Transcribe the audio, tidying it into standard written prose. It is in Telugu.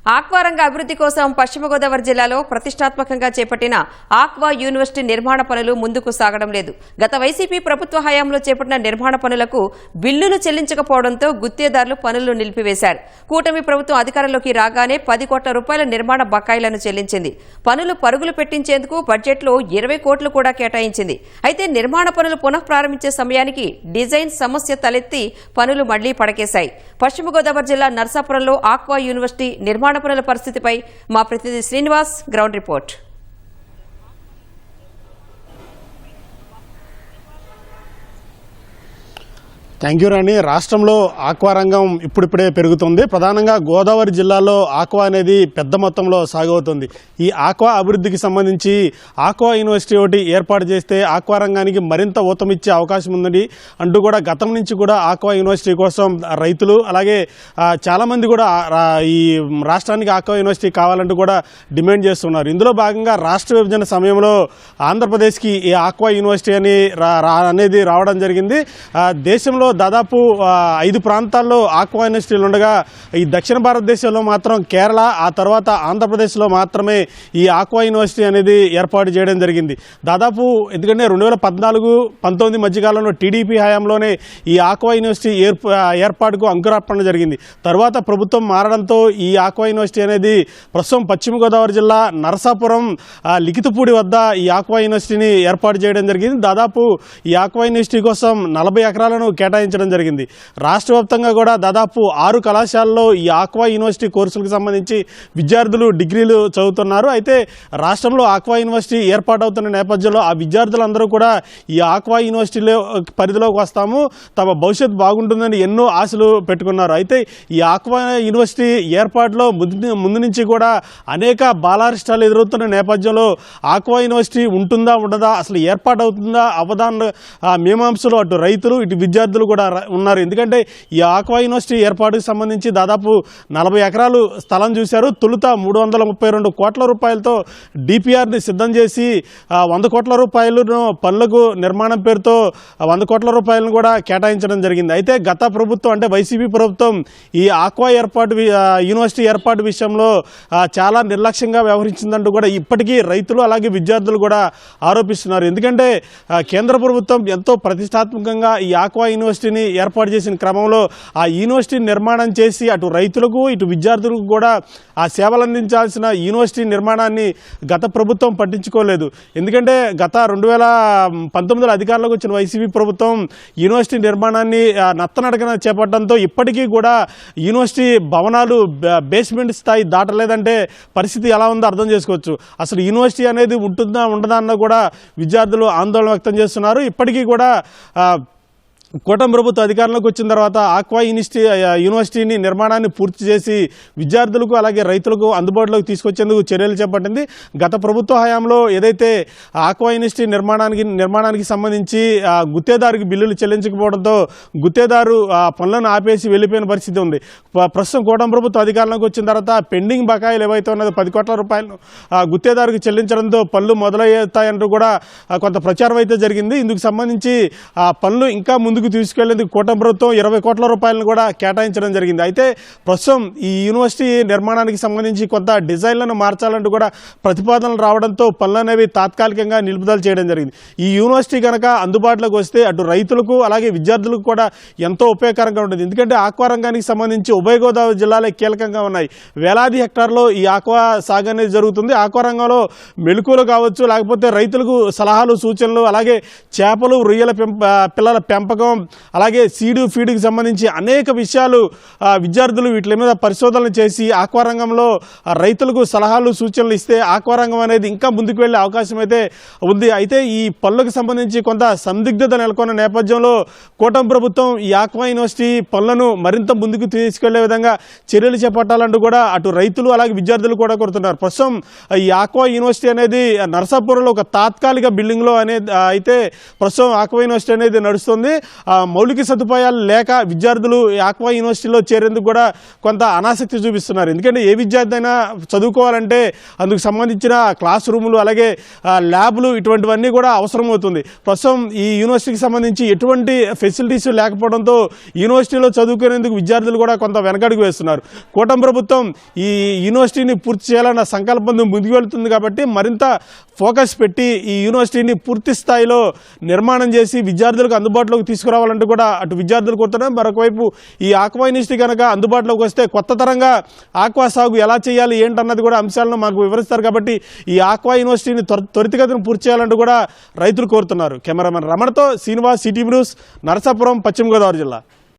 ఆక్వారంగ అభివృద్ధి కోసం పశ్చిమ గోదావరి జిల్లాలో ప్రతిష్టాత్మకంగా చేపట్టిన ఆక్వా యూనివర్సిటీ నిర్మాణ పనులు ముందుకు సాగడం లేదు. గత వైసీపీ ప్రభుత్వ హయాంలో చేపట్టిన నిర్మాణ పనులకు బిల్లులు చెల్లించకపోవడంతో గుత్తేదారులు పనులు నిలిపివేశారు. కూటమి ప్రభుత్వం అధికారంలోకి రాగానే 10 కోట్ల రూపాయల నిర్మాణ బకాయిలను చెల్లించింది. పనులు పరుగులు పెట్టించేందుకు బడ్జెట్లో 20 కోట్లు కూడా కేటాయించింది. అయితే నిర్మాణ పనులు పునః ప్రారంభించే సమయానికి డిజైన్ సమస్య తలెత్తి పనులు మళ్లీ పడకేశాయి. పశ్చిమ గోదావరి జిల్లా నర్సాపురంలో ఆక్వా యూనివర్సిటీ నిర్మాణ పనుల పరిస్థితిపై మా ప్రతినిధి Srinivas ground report. Thank you Rani. రాష్ట్రంలో ఆక్వా రంగం ఇప్పుడిప్పుడే పెరుగుతుంది. ప్రధానంగా గోదావరి జిల్లాలో ఆక్వా అనేది పెద్ద మొత్తంలో సాగవుతుంది. ఈ ఆక్వా అభివృద్ధికి సంబంధించి ఆక్వా యూనివర్సిటీ ఒకటి ఏర్పాటు చేస్తే ఆక్వా రంగానికి మరింత ఊతమిచ్చే అవకాశం ఉందని అంటూ కూడా గతం నుంచి కూడా ఆక్వా యూనివర్సిటీ కోసం రైతులు అలాగే చాలామంది కూడా ఈ రాష్ట్రానికి ఆక్వా యూనివర్సిటీ కావాలంటూ కూడా డిమాండ్ చేస్తున్నారు. ఇందులో భాగంగా రాష్ట్ర విభజన సమయంలో ఆంధ్రప్రదేశ్కి ఈ ఆక్వా యూనివర్సిటీ అనేది రావడం జరిగింది. దేశంలో దాదాపు 5 ప్రాంతాల్లో ఆక్వా యూనివర్సిటీలు ఉండగా ఈ దక్షిణ భారతదేశంలో మాత్రం కేరళ, ఆ తర్వాత ఆంధ్రప్రదేశ్లో మాత్రమే ఈ ఆక్వా యూనివర్సిటీ అనేది ఏర్పాటు చేయడం జరిగింది. దాదాపు ఎందుకంటే 2014-19 మధ్యకాలంలో టీడీపీ హయాంలోనే ఈ ఆక్వా యూనివర్సిటీ ఏర్పాటుకు అంకురార్పణ జరిగింది. తర్వాత ప్రభుత్వం మారడంతో ఈ ఆక్వా యూనివర్సిటీ అనేది ప్రస్తుతం పశ్చిమ గోదావరి జిల్లా నరసాపురం లిఖితపూడి వద్ద ఈ ఆక్వా యూనివర్సిటీని ఏర్పాటు చేయడం జరిగింది. దాదాపు ఈ ఆక్వా యూనివర్సిటీ కోసం 40 ఎకరాలను కేటాయించడం జరిగింది. రాష్ట్ర వ్యాప్తంగా కూడా దాదాపు 6 కళాశాలలో ఈ ఆక్వా యూనివర్సిటీ కోర్సులకు సంబంధించి విద్యార్థులు డిగ్రీలు చదువుతున్నారు. అయితే రాష్ట్రంలో ఆక్వా యూనివర్సిటీ ఏర్పాటవుతున్న నేపథ్యంలో ఆ విద్యార్థులందరూ కూడా ఈ ఆక్వా యూనివర్సిటీలో పరిధిలోకి వస్తాము, తమ భవిష్యత్తు బాగుంటుందని ఎన్నో ఆశలు పెట్టుకున్నారు. అయితే ఈ ఆక్వా యూనివర్సిటీ ఏర్పాటులో ముందు నుంచి కూడా అనేక బాలారిష్టాలు ఎదురవుతున్న నేపథ్యంలో ఆక్వా యూనివర్సిటీ ఉంటుందా ఉండదా, అసలు ఏర్పాటవుతుందా అవధాన మీమాంసలు అటు రైతులు ఇటు విద్యార్థులు కూడా ఉన్నారు. ఎందుకంటే ఈ ఆక్వా యూనివర్సిటీ ఏర్పాటుకు సంబంధించి దాదాపు 40 ఎకరాలు స్థలం చూశారు. తొలుత 332 కోట్ల రూపాయలతో డిపిఆర్ని సిద్ధం చేసి 100 కోట్ల రూపాయలను పనులకు నిర్మాణం పేరుతో 100 కోట్ల రూపాయలను కూడా కేటాయించడం జరిగింది. అయితే గత ప్రభుత్వం అంటే వైసీపీ ప్రభుత్వం ఈ ఆక్వా యూనివర్సిటీ ఏర్పాటు విషయంలో చాలా నిర్లక్ష్యంగా వ్యవహరించిందంటూ కూడా ఇప్పటికీ రైతులు అలాగే విద్యార్థులు కూడా ఆరోపిస్తున్నారు. ఎందుకంటే కేంద్ర ప్రభుత్వం ఎంతో ప్రతిష్టాత్మకంగా ఈ ఆక్వా యూనివర్సిటీని ఏర్పాటు చేసిన క్రమంలో ఆ యూనివర్సిటీ నిర్మాణం చేసి అటు రైతులకు ఇటు విద్యార్థులకు కూడా ఆ సేవలు అందించాల్సిన యూనివర్సిటీ నిర్మాణాన్ని గత ప్రభుత్వం పట్టించుకోలేదు. ఎందుకంటే గత 2019లో అధికారంలోకి వచ్చిన వైసీపీ ప్రభుత్వం యూనివర్సిటీ నిర్మాణాన్ని నత్తనడకన చేపట్టడంతో ఇప్పటికీ కూడా యూనివర్సిటీ భవనాలు బేస్మెంట్ స్థాయి దాటలేదంటే పరిస్థితి ఎలా ఉందో అర్థం చేసుకోవచ్చు. అసలు యూనివర్సిటీ అనేది ఉంటుందా ఉండదా అన్న కూడా విద్యార్థులు ఆందోళన వ్యక్తం చేస్తున్నారు. ఇప్పటికీ కూడా కూటమి ప్రభుత్వం అధికారంలోకి వచ్చిన తర్వాత ఆక్వా యూనివర్సిటీని నిర్మాణాన్ని పూర్తి చేసి విద్యార్థులకు అలాగే రైతులకు అందుబాటులోకి తీసుకొచ్చేందుకు చర్యలు చేపట్టింది. గత ప్రభుత్వ హయాంలో ఏదైతే ఆక్వా యూనివర్సిటీ నిర్మాణానికి సంబంధించి గుత్తేదారుకి బిల్లులు చెల్లించకపోవడంతో గుత్తేదారు పనులను ఆపేసి వెళ్ళిపోయిన పరిస్థితి ఉంది. ప్రస్తుతం కూటమి ప్రభుత్వం అధికారంలోకి వచ్చిన తర్వాత పెండింగ్ బకాయిలు ఏవైతే ఉన్నదో 10 కోట్ల రూపాయలు గుత్తేదారుకి చెల్లించడంతో పనులు మొదలవుతాయంటూ కూడా కొంత ప్రచారం అయితే జరిగింది. ఇందుకు సంబంధించి ఆ పనులు ఇంకా ముందుకు తీసుకెళ్లేందుకు కూటమి ప్రభుత్వం 20 కోట్ల రూపాయలను కూడా కేటాయించడం జరిగింది. అయితే ప్రస్తుతం ఈ యూనివర్సిటీ నిర్మాణానికి సంబంధించి కొంత డిజైన్లను మార్చాలంటూ కూడా ప్రతిపాదనలు రావడంతో పనులు అనేవి తాత్కాలికంగా నిలుపుదల చేయడం జరిగింది. ఈ యూనివర్సిటీ కనుక అందుబాటులోకి వస్తే అటు రైతులకు అలాగే విద్యార్థులకు కూడా ఎంతో ఉపయోగకరంగా ఉంటుంది. ఎందుకంటే ఆక్వా రంగానికి సంబంధించి ఉభయ గోదావరి జిల్లాలే కీలకంగా ఉన్నాయి. వేలాది హెక్టార్లో ఈ ఆక్వా సాగు అనేది జరుగుతుంది. ఆక్వా రంగంలో మెళుకువలు కావచ్చు, లేకపోతే రైతులకు సలహాలు సూచనలు, అలాగే చేపలు రొయ్యల పిల్లల పెంపకం, అలాగే ఫీడ్కి సంబంధించి అనేక విషయాలు విద్యార్థులు వీటి మీద పరిశోధనలు చేసి ఆక్వా రంగంలో రైతులకు సలహాలు సూచనలు ఇస్తే ఆక్వా రంగం అనేది ఇంకా ముందుకు వెళ్ళే అవకాశం అయితే ఉంది. అయితే ఈ పనులకు సంబంధించి కొంత సందిగ్ధత నెలకొన్న నేపథ్యంలో కూటమి ప్రభుత్వం ఈ ఆక్వా యూనివర్సిటీ పనులను మరింత ముందుకు తీసుకెళ్లే విధంగా చర్యలు చేపట్టాలంటూ కూడా అటు రైతులు అలాగే విద్యార్థులు కూడా కోరుతున్నారు. ప్రస్తుతం ఈ ఆక్వా యూనివర్సిటీ అనేది నరసాపురంలో ఒక తాత్కాలిక బిల్డింగ్లో అనేది అయితే ప్రస్తుతం ఆక్వా యూనివర్సిటీ అనేది నడుస్తుంది. మౌలిక సదుపాయాలు లేక విద్యార్థులు ఈ ఆక్వా యూనివర్సిటీలో చేరేందుకు కూడా కొంత అనాసక్తి చూపిస్తున్నారు. ఎందుకంటే ఏ విద్యార్థి అయినా చదువుకోవాలంటే అందుకు సంబంధించిన క్లాస్ రూములు అలాగే ల్యాబ్లు ఇటువంటివన్నీ కూడా అవసరమవుతుంది. ప్రస్తుతం ఈ యూనివర్సిటీకి సంబంధించి ఎటువంటి ఫెసిలిటీస్ లేకపోవడంతో యూనివర్సిటీలో చదువుకునేందుకు విద్యార్థులు కూడా కొంత వెనకడుగు వేస్తున్నారు. కూటమి ప్రభుత్వం ఈ యూనివర్సిటీని పూర్తి చేయాలన్న సంకల్పంతో ముందుకు వెళ్తుంది కాబట్టి మరింత ఫోకస్ పెట్టి ఈ యూనివర్సిటీని పూర్తి స్థాయిలో నిర్మాణం చేసి విద్యార్థులకు అందుబాటులోకి తీసుకురావాలంటూ కూడా అటు విద్యార్థులు కోరుతున్నారు. మరొకవైపు ఈ ఆక్వా యూనివర్సిటీ కనుక అందుబాటులోకి వస్తే కొత్త తరంగా ఆక్వా సాగు ఎలా చేయాలి ఏంటన్నది కూడా అంశాలను మాకు వివరిస్తారు. కాబట్టి ఈ ఆక్వా యూనివర్సిటీని త్వరితగతిన పూర్తి చేయాలంటూ కూడా రైతులు కోరుతున్నారు. కెమెరామెన్ రమణతో శ్రీనివాస్, సిటీ న్యూస్, నరసాపురం, పశ్చిమ గోదావరి జిల్లా.